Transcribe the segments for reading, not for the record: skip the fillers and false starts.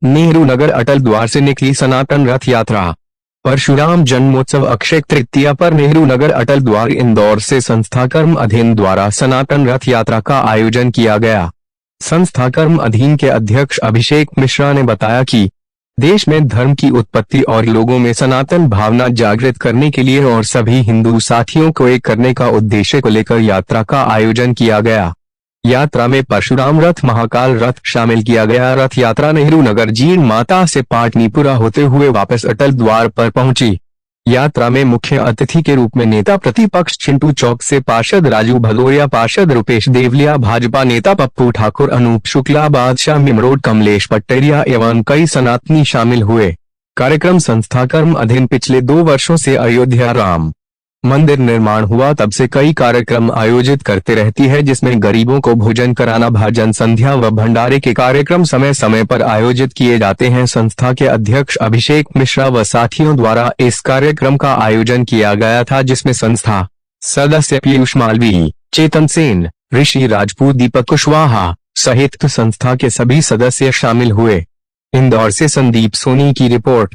नेहरू नगर अटल द्वार से निकली सनातन रथ यात्रा। परशुराम जन्मोत्सव अक्षय तृतीया पर नेहरू नगर अटल द्वार इंदौर से संस्था कर्म अधीन द्वारा सनातन रथ यात्रा का आयोजन किया गया। संस्था कर्म अधीन के अध्यक्ष अभिषेक मिश्रा ने बताया कि देश में धर्म की उत्पत्ति और लोगों में सनातन भावना जागृत करने के लिए और सभी हिंदू साथियों को एक करने का उद्देश्य को लेकर यात्रा का आयोजन किया गया। यात्रा में परशुराम रथ, महाकाल रथ शामिल किया गया। रथ यात्रा नेहरू नगर जीण माता से पाटनीपुरा होते हुए वापस अटल द्वार पर पहुंची। यात्रा में मुख्य अतिथि के रूप में नेता प्रतिपक्ष चिंटू चौक से पार्षद राजू भदौरिया, पार्षद रुपेश देवलिया, भाजपा नेता पप्पू ठाकुर, अनूप शुक्ला, बादशाह मिमरोड, कमलेश पट्टेरिया एवं कई सनातनी शामिल हुए। कार्यक्रम संस्था कर्म अधीन पिछले 2 वर्षों से अयोध्या राम मंदिर निर्माण हुआ तब से कई कार्यक्रम आयोजित करते रहती है, जिसमें गरीबों को भोजन कराना, भजन संध्या व भंडारे के कार्यक्रम समय समय पर आयोजित किए जाते हैं। संस्था के अध्यक्ष अभिषेक मिश्रा व साथियों द्वारा इस कार्यक्रम का आयोजन किया गया था, जिसमें संस्था सदस्य पीयूष मालवीय, चेतन सेन, ऋषि राजपूत, दीपक कुशवाहा सहित संस्था के सभी सदस्य शामिल हुए। इंदौर से संदीप सोनी की रिपोर्ट।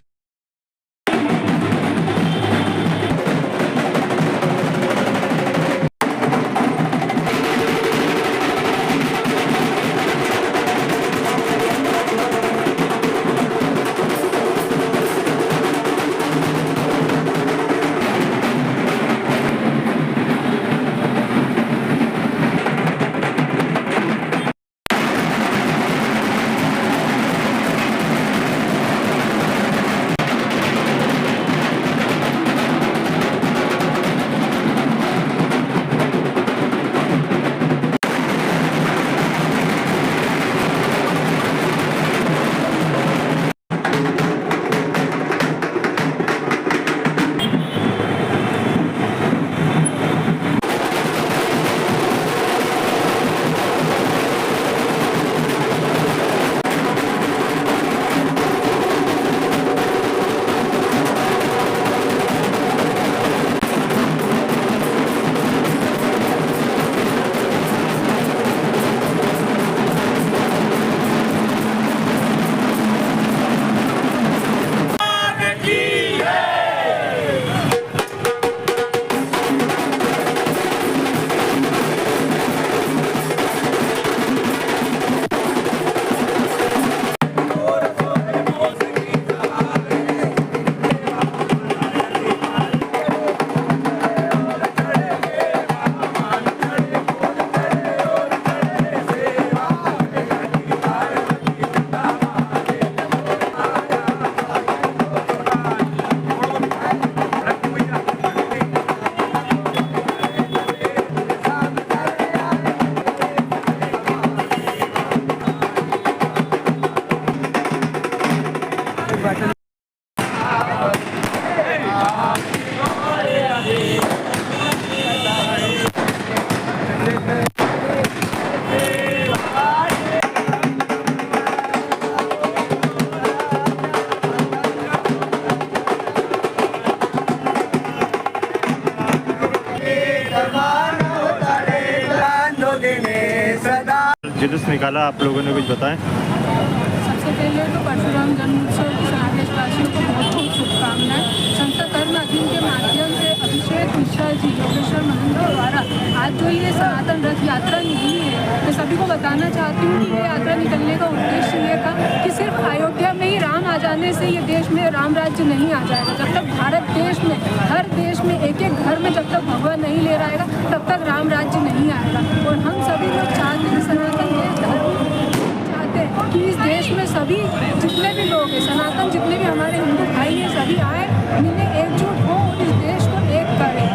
जुलूस निकाला, आप लोगों ने कुछ बताएं? सबसे पहले तो परशुराम जन्मोत्सव की सभी देशवासियों को बहुत बहुत शुभकामनाएं। संस्था कर्म अधीन के माध्यम से अभिषेक मिश्रा जी, योगेश्वर महंत द्वारा आज जो ये सनातन रथ यात्रा निकली है, मैं सभी को बताना चाहती हूँ कि ये यात्रा निकलने का उद्देश्य ये था कि सिर्फ अयोध्या में ही राम आ जाने से ये देश में राम राज्य नहीं आ जाएगा। जब तक भारत देश में, हर देश में एक एक घर में जब तक भगवान नहीं ले रहेगा, तब तक राम राज्य नहीं आएगा। और हम सभी लोग चाहते हैं, सनातन देश धर्म चाहते हैं कि इस देश में सभी जितने भी लोग हैं, सनातन जितने भी हमारे हिंदू भाई हैं, सभी आए, मिले, एकजुट हो और इस देश को एक करें।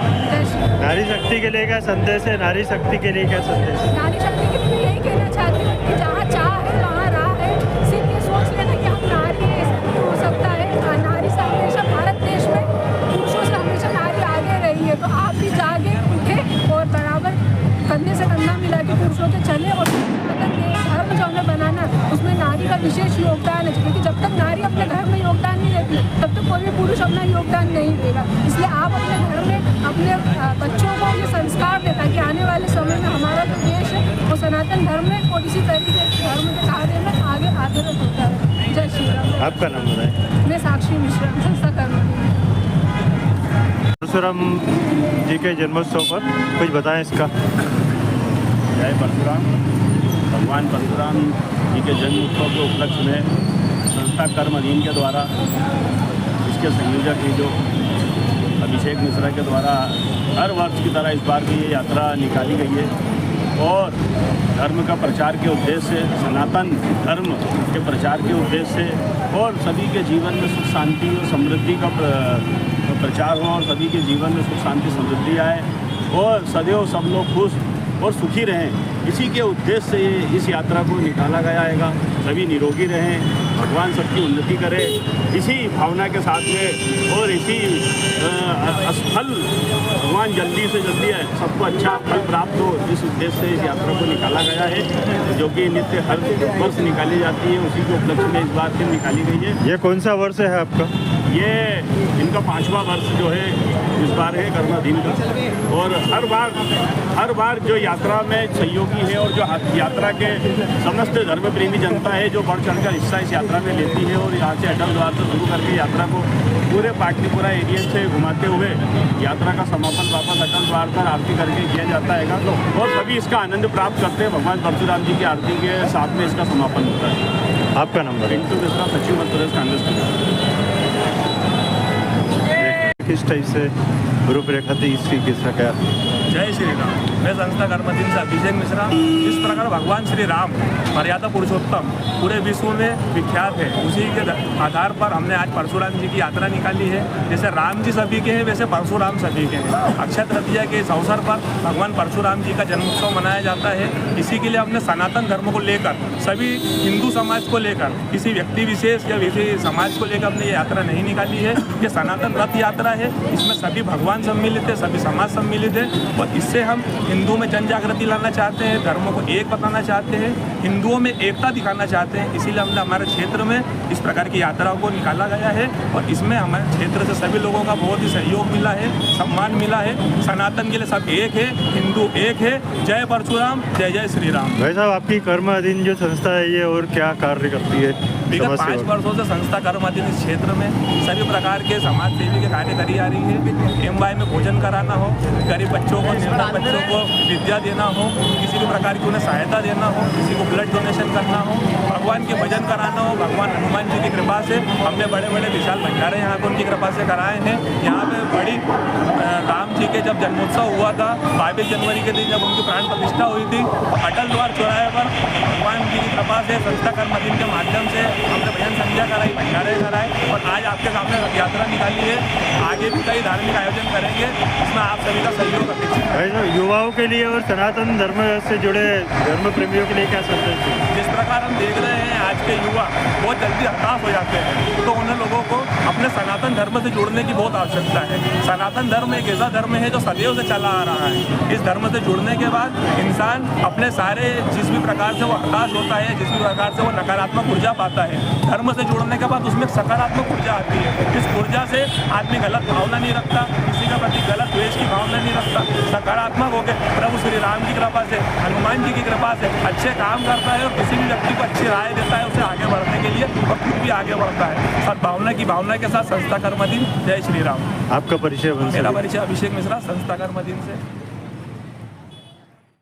नारी शक्ति के लिए क्या संदेश है? नारी शक्ति के लिए क्या संदेश है? नारी शक्ति के लिए यही कहना चाहती हूँ कि जहाँ चाह है वहाँ राह है। सिर्फ ये सोच लेना कि हम नारी है, ऐसा नहीं हो सकता है। नारी से हमेशा भारत देश में पुरुषों से हमेशा नारी आगे रही है, तो आप भी जागे उठे और बराबर कंधे से कंधा मिला के पुरुषों के चले। और धर्म जो हमें बनाना, उसमें नारी का विशेष योगदान है, क्योंकि जब तक नारी अपने घर में योगदान नहीं देती, तब तक कोई भी पुरुष अपना योगदान नहीं देगा। इसलिए आप अपने घर में अपने बच्चों को ये संस्कार दें, ताकि आने वाले समय में हमारा जो देश है वो सनातन धर्म में और इसी तरीके से धर्म के कार्य में आगे होता है। जय श्री आपका नाम बताएं। मैं साक्षी मिश्रा, संस्था कर्मधीन। परशुराम जी के जन्मोत्सव पर कुछ बताएं इसका। जय परशुराम। भगवान परशुराम जी के जन्म उत्सव के उपलक्ष्य में संस्था कर्मधीन के द्वारा इसके संयोजक ही जो अभिषेक मिश्रा के द्वारा हर वर्ष की तरह इस बार भी ये यात्रा निकाली गई है और धर्म का प्रचार के उद्देश्य से, सनातन धर्म के प्रचार के उद्देश्य से और सभी के जीवन में सुख शांति और समृद्धि का प्रचार हो और सभी के जीवन में सुख शांति समृद्धि आए और सदैव सब लोग खुश और सुखी रहें, इसी के उद्देश्य से इस यात्रा को निकाला गया है। सभी निरोगी रहें, भगवान सबकी उन्नति करे, इसी भावना के साथ में और इसी असफल भगवान जल्दी से जल्दी सबको अच्छा फल प्राप्त हो, इस उद्देश्य से इस यात्रा को निकाला गया है, जो कि नित्य हर वर्ष निकाली जाती है। उसी के उपलक्ष्य में इस बार फिर निकाली गई है। ये कौन सा वर्ष है आपका? ये इनका 5वां वर्ष जो है इस बार है कर्मधीन का। और हर बार जो यात्रा में सहयोगी है और जो यात्रा के समस्त धर्म प्रेमी जनता है जो बढ़ चढ़कर हिस्सा इस यात्रा में लेती है और यहाँ से अटल द्वार से शुरू करके यात्रा को पूरे पाटलिपुरा एरिया से घुमाते हुए यात्रा का समापन वापस अटल द्वार पर आरती करके किया जाता है और सभी इसका आनंद प्राप्त करते हैं। भगवान परशुराम जी की आरती के साथ में इसका समापन होता है। आपका नंबर? पिंटू मिश्रा, सचिव मध्य प्रदेश कांग्रेस कमेटी। किस टाइप से रूपरेखा थी इसकी, किसका क्या? जय श्री राम। मैं संस्था कर्मधीन से अभिषेक मिश्रा। इस प्रकार भगवान श्री राम मर्यादा पुरुषोत्तम पूरे विश्व में विख्यात है, उसी के आधार पर हमने आज परशुराम जी की यात्रा निकाली है। जैसे राम जी सभी के हैं वैसे परशुराम सभी के हैं। अक्षय तृतीया के इस अवसर पर भगवान परशुराम जी का जन्मोत्सव मनाया जाता है। इसी के लिए हमने सनातन धर्म को लेकर, सभी हिंदू समाज को लेकर, किसी व्यक्ति विशेष या किसी समाज को लेकर हमने ये यात्रा नहीं निकाली है। ये सनातन रथ यात्रा है, इसमें सभी भगवान सम्मिलित है, सभी समाज सम्मिलित है और इससे हम हिंदू में जन जागृति लाना चाहते हैं, धर्मों को एक बताना चाहते हैं, हिंदुओं में एकता दिखाना चाहते हैं। इसीलिए हमने हमारे क्षेत्र में इस प्रकार की यात्राओं को निकाला गया है और इसमें हमारे क्षेत्र से सभी लोगों का बहुत ही सहयोग मिला है, सम्मान मिला है। सनातन के लिए सब एक है, हिंदू एक है। जय परशुराम, जय जय श्री राम। भाई साहब, आपकी कर्मधीन जो संस्था है ये और क्या कार्य करती है? विगत 5 वर्षों से संस्था कर्मधीन इस क्षेत्र में सभी प्रकार के समाज सेवी के कार्य करी जा रही है। एमवाई में भोजन कराना हो, गरीब बच्चों को, निर्धन बच्चों को विद्या देना हो, किसी भी प्रकार की उन्हें सहायता देना हो, किसी को ब्लड डोनेशन करना हो, भगवान के भजन कराना हो। भगवान हनुमान जी की कृपा से हमने बड़े बड़े विशाल भंडारे यहाँ पर उनकी कृपा से कराए हैं। यहाँ पे बड़ी राम जी के जब जन्मोत्सव हुआ था 22 जनवरी के दिन, जब उनकी प्राण प्रतिष्ठा हुई थी, अटल द्वार चौराहे पर भगवान जी की कृपा से संस्था कर्मधीन के माध्यम से हमने भजन संध्या कराई, भंडारे कराए और आज आपके सामने यात्रा निकाली है। आगे भी कई धार्मिक आयोजन करेंगे, इसमें आप सभी का सहयोग अपेक्षित है। युवाओं के लिए और सनातन धर्म से जुड़े धर्म प्रेमियों के लिए क्या संदेश है? जिस प्रकार हम देख रहे हैं आज के युवा बहुत जल्दी हताश हो जाते हैं, तो उन लोगों को अपने सनातन धर्म से जुड़ने की बहुत आवश्यकता है। सनातन धर्म एक ऐसा धर्म है जो सदैव से चला आ रहा है। इस धर्म से जुड़ने के बाद इंसान अपने सारे जिस भी प्रकार से वो हताश होता है, जिस भी प्रकार से वो नकारात्मक ऊर्जा पाता है, धर्म से जुड़ने के बाद उसमें सकारात्मक ऊर्जा आती है। इस ऊर्जा से आदमी गलत भावना नहीं रखता, किसी के प्रति गलत द्वेष की भावना नहीं रखता, सकारात्मक होकर प्रभु श्री राम की कृपा से, हनुमान जी की कृपा से अच्छे काम करता है और किसी भी व्यक्ति को अच्छी राय देता है उसे आगे बढ़ने के लिए और खुद भी आगे बढ़ता है सद्भावना की भावना के साथ। संस्था कर्मधीन। जय श्री राम। आपका परिचय? मेरा परिचय अभिषेक मिश्रा, संस्था कर्मधीन से।